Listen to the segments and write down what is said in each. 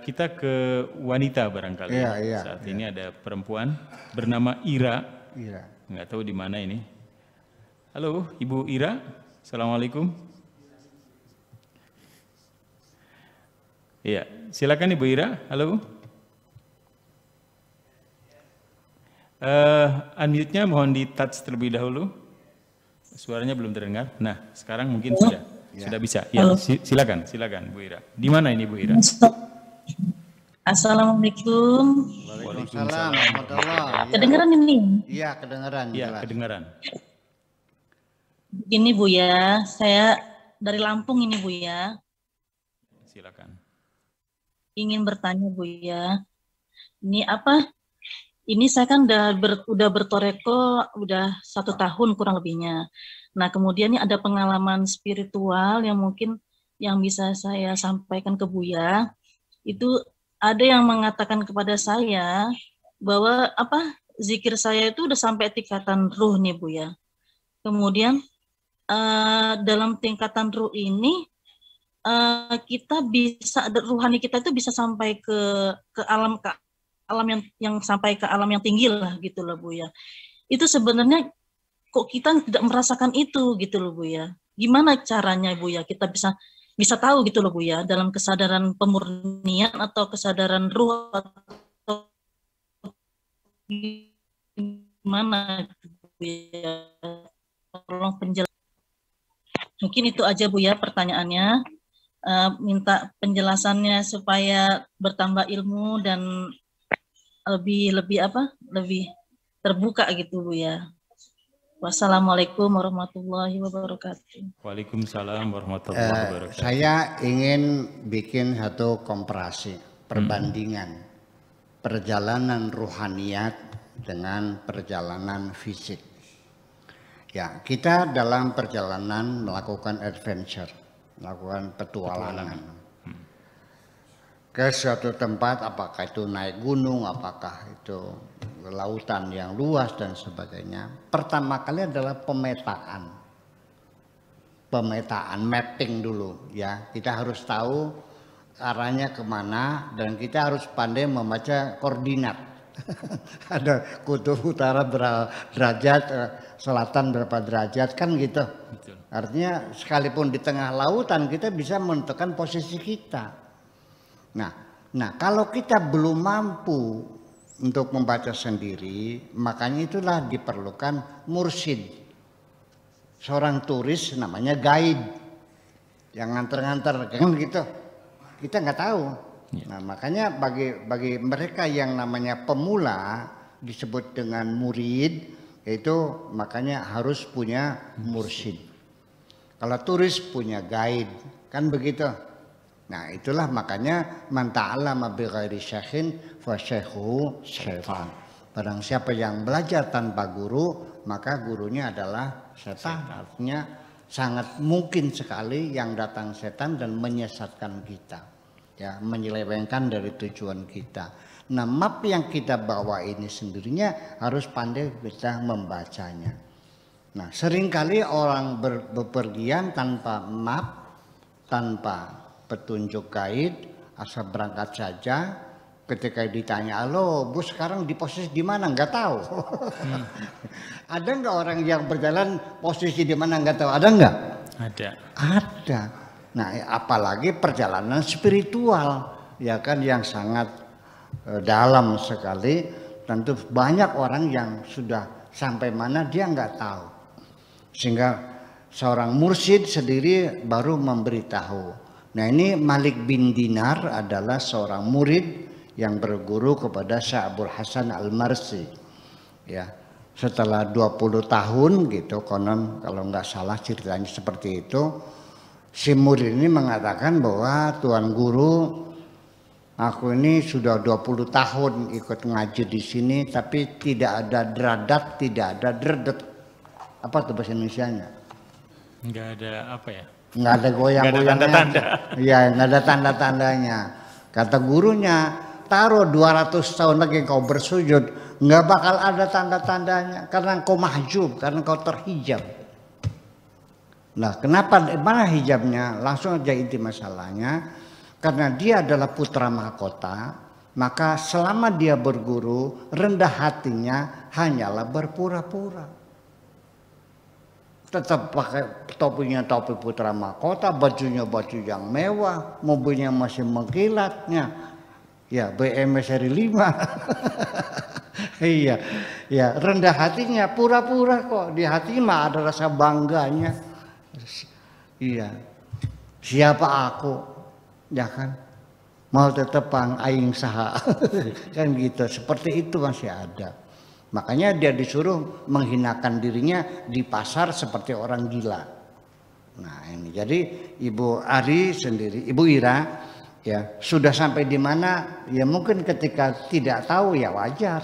Kita ke wanita barangkali. Iya, Saat ini ada perempuan bernama Ira. Ira. Nggak tahu di mana ini. Halo, Ibu Ira. Assalamualaikum. Iya, silakan Ibu Ira. Halo. Unmute-nya mohon di-touch terlebih dahulu. Suaranya belum terdengar. Nah, sekarang mungkin sudah bisa. Ya, silakan Bu Ira. Di mana ini Bu Ira? Assalamualaikum. Waalaikumsalam warahmatullahi. Kedengeran ini? Iya, kedengeran. Iya, jelas. kedengaran. Ini Bu ya, saya dari Lampung ini Bu ya. Silakan. Ingin bertanya Bu ya. Ini apa? Ini saya kan udah bertoreko udah 1 tahun kurang lebihnya. Nah kemudian ini ada pengalaman spiritual yang mungkin yang bisa saya sampaikan ke Buya. Itu ada yang mengatakan kepada saya bahwa zikir saya itu udah sampai tingkatan ruh nih Bu ya. Kemudian dalam tingkatan ruh ini kita bisa, ruhani kita itu bisa sampai ke alam yang sampai ke alam yang tinggi lah gitu loh Bu ya. Itu sebenarnya kok kita tidak merasakan itu gitu loh Bu ya. Gimana caranya Bu ya kita bisa tahu gitu loh Bu ya, dalam kesadaran pemurnian atau kesadaran ruh atau gimana Bu ya. Tolong penjelasan. Mungkin itu aja Bu ya pertanyaannya. Minta penjelasannya supaya bertambah ilmu dan lebih terbuka gitu Bu ya. Wassalamualaikum warahmatullahi wabarakatuh. Waalaikumsalam warahmatullahi wabarakatuh. Saya ingin bikin satu komparasi, perbandingan perjalanan ruhaniyat dengan perjalanan fisik. Ya, kita dalam perjalanan melakukan adventure, melakukan petualangan. Ke suatu tempat, apakah itu naik gunung, apakah itu lautan yang luas dan sebagainya. Pertama kali adalah pemetaan, mapping dulu ya. Kita harus tahu arahnya kemana dan kita harus pandai membaca koordinat. Ada kutub utara berapa derajat, selatan berapa derajat kan gitu. Betul. Artinya sekalipun di tengah lautan kita bisa menentukan posisi kita. Nah kalau kita belum mampu untuk membaca sendiri, makanya itulah diperlukan mursyid, seorang turis namanya guide, yang nganter-nganter kan gitu. Kita nggak tahu. Nah makanya bagi mereka yang namanya pemula disebut dengan murid, itu makanya harus punya mursyid. Kalau turis punya guide, kan begitu. Nah itulah makanya man ta'allama bi ghairi syekhin fa syekhuhu syaitan. Barang siapa yang belajar tanpa guru, maka gurunya adalah setan. Artinya sangat mungkin sekali yang datang setan dan menyesatkan kita, ya, menyelewengkan dari tujuan kita. Nah map yang kita bawa ini sendirinya harus pandai bisa membacanya. Nah seringkali orang bepergian tanpa map, tanpa petunjuk guide, asal berangkat saja. Ketika ditanya, "Halo, Bu, sekarang di posisi di mana?" Nggak tahu. Ada nggak orang yang berjalan posisi di mana nggak tahu? Ada nggak? Ada. Ada. Nah, apalagi perjalanan spiritual, ya kan, yang sangat dalam sekali. Tentu banyak orang yang sudah sampai mana dia nggak tahu. Sehingga seorang mursyid sendiri baru memberitahu. Nah ini Malik bin Dinar adalah seorang murid yang berguru kepada Syekh Abdul Hasan Al-Marsi. Ya, setelah 20 tahun gitu, konon kalau nggak salah ceritanya seperti itu, si murid ini mengatakan bahwa Tuan Guru, aku ini sudah 20 tahun ikut ngaji di sini, tapi tidak ada deradat, tidak ada dredet. Apa tuh bahasa Indonesianya? Nggak ada apa ya? Nggak ada goyang-goyangnya. Nggak ada tanda-tanda. Iya, nggak ada tanda-tandanya. Kata gurunya, taruh 200 tahun lagi kau bersujud, nggak bakal ada tanda-tandanya karena kau mahjub, karena kau terhijab. Nah, kenapa? Mana hijabnya? Langsung aja inti masalahnya. Karena dia adalah putra mahkota, maka selama dia berguru, rendah hatinya hanyalah berpura-pura. Tetap pakai topinya topi putra mahkota, bajunya baju yang mewah, mobilnya masih mengkilatnya. Ya, BMW seri 5. Iya, ya rendah hatinya, pura-pura kok. Di hatinya mah ada rasa bangganya. Iya, siapa aku, ya kan? Mau tetepang aing saha, kan gitu. Seperti itu masih ada. Makanya dia disuruh menghinakan dirinya di pasar seperti orang gila. Nah ini, jadi Ibu Ari sendiri, Ibu Ira, ya sudah sampai di mana? Ya mungkin ketika tidak tahu ya wajar.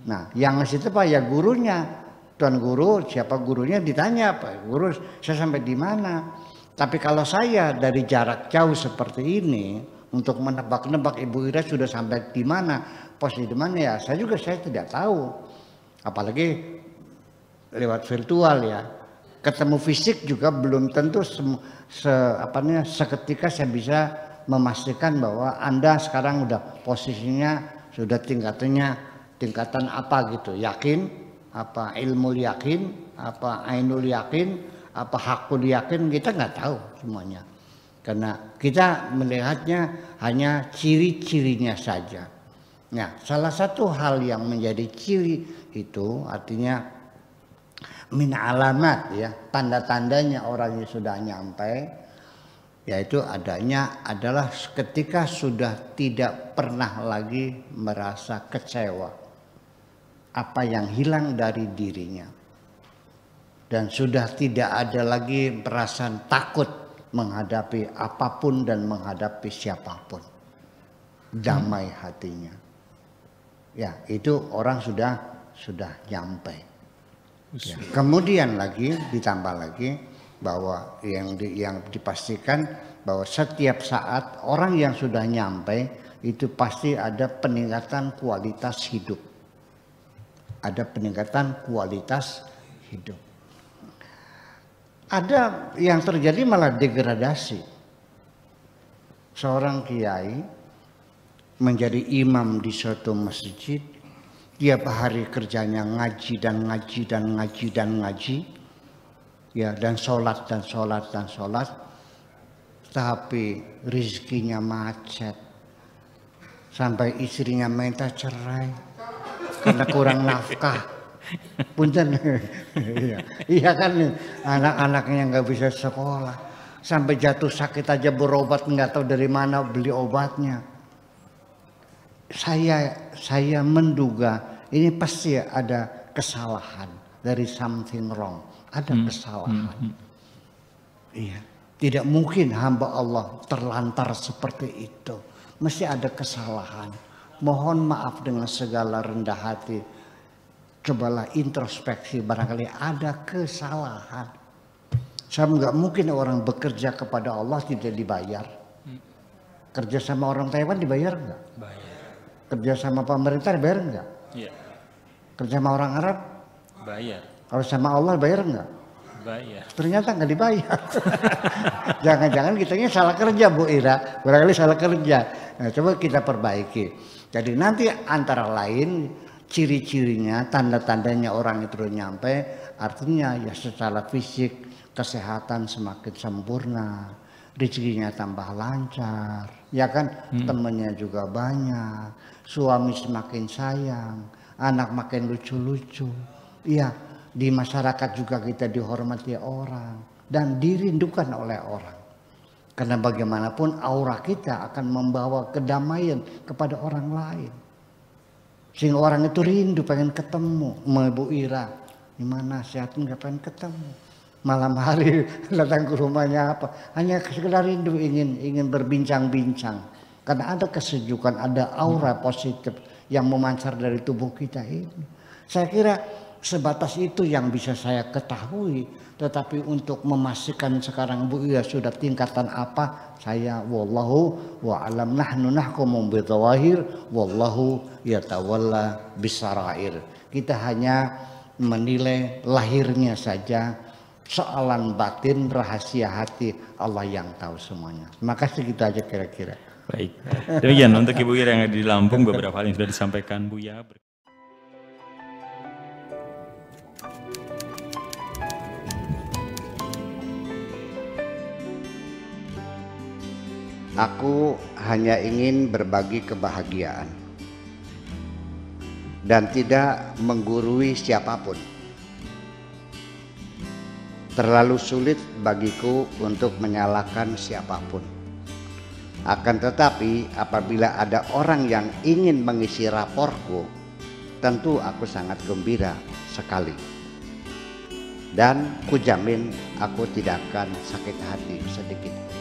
Nah yang ngasih itu Pak ya gurunya, Tuan Guru, siapa gurunya ditanya Pak Guru, saya sampai di mana? Tapi kalau saya dari jarak jauh seperti ini untuk menebak-nebak Ibu Ira sudah sampai di mana, posisi di mana ya, saya tidak tahu. Apalagi lewat virtual ya, ketemu fisik juga belum tentu seketika saya bisa memastikan bahwa Anda sekarang udah posisinya sudah tingkatan apa gitu, yakin, apa ilmu yakin, apa ainul yakin, apa hakul yakin, kita nggak tahu semuanya. Karena kita melihatnya hanya ciri-cirinya saja. Nah, salah satu hal yang menjadi ciri itu artinya min alamat ya, tanda-tandanya orang yang sudah nyampe, yaitu adalah ketika sudah tidak pernah lagi merasa kecewa apa yang hilang dari dirinya, dan sudah tidak ada lagi perasaan takut menghadapi apapun dan menghadapi siapapun, damai hatinya. Ya, itu orang sudah nyampe. Ya. Kemudian lagi ditambah lagi bahwa yang dipastikan bahwa setiap saat orang yang sudah nyampe itu pasti ada peningkatan kualitas hidup. Ada peningkatan kualitas hidup. Ada yang terjadi malah degradasi. Seorang kiai menjadi imam di suatu masjid, tiap hari kerjanya ngaji dan ngaji dan ngaji dan ngaji, ya, dan sholat dan sholat dan sholat, tapi rezekinya macet, sampai istrinya minta cerai karena kurang nafkah. Punten, iya kan, anak-anaknya nggak bisa sekolah, sampai jatuh sakit aja berobat nggak tahu dari mana beli obatnya. Saya menduga ini pasti ada kesalahan, dari something wrong, ada kesalahan. Iya, tidak mungkin hamba Allah terlantar seperti itu, mesti ada kesalahan. Mohon maaf dengan segala rendah hati. Cobalah introspeksi, barangkali ada kesalahan. Saya nggak mungkin orang bekerja kepada Allah tidak dibayar. Kerja sama orang Taiwan dibayar nggak? Bayar. Kerja sama pemerintah bayar enggak? Iya. Kerja sama orang Arab? Bayar. Kalau sama Allah bayar enggak? Bayar. Ternyata enggak dibayar. Jangan-jangan kitanya salah kerja Bu Ira, barangkali salah kerja. Nah, coba kita perbaiki. Jadi nanti antara lain ciri-cirinya, tanda-tandanya orang itu nyampe, artinya ya secara fisik kesehatan semakin sempurna, rezekinya tambah lancar, ya kan, temannya juga banyak, suami semakin sayang, anak makin lucu-lucu, iya, di masyarakat juga kita dihormati orang dan dirindukan oleh orang. Karena bagaimanapun aura kita akan membawa kedamaian kepada orang lain. Sehingga orang itu rindu pengen ketemu sama Ibu Ira. Gimana sehat nggak pengen ketemu. Malam hari datang ke rumahnya apa? Hanya sekedar rindu ingin berbincang-bincang. Karena ada kesejukan, ada aura positif yang memancar dari tubuh kita ini. Saya kira sebatas itu yang bisa saya ketahui. Tetapi untuk memastikan sekarang Bu Ira sudah tingkatan apa, saya wallahu wa'alam, nahnu nahkumu bidhawahir wallahu yatawalla bisarair. Kita hanya menilai lahirnya saja, soalan batin, rahasia hati, Allah yang tahu semuanya. Terima kasih, gitu aja kira-kira. Baik, demikian untuk Ibu Ira yang ada di Lampung, beberapa hal yang sudah disampaikan Buya. Aku hanya ingin berbagi kebahagiaan dan tidak menggurui siapapun. Terlalu sulit bagiku untuk menyalahkan siapapun. Akan tetapi apabila ada orang yang ingin mengisi raporku, tentu aku sangat gembira sekali. Dan kujamin aku tidak akan sakit hati sedikit.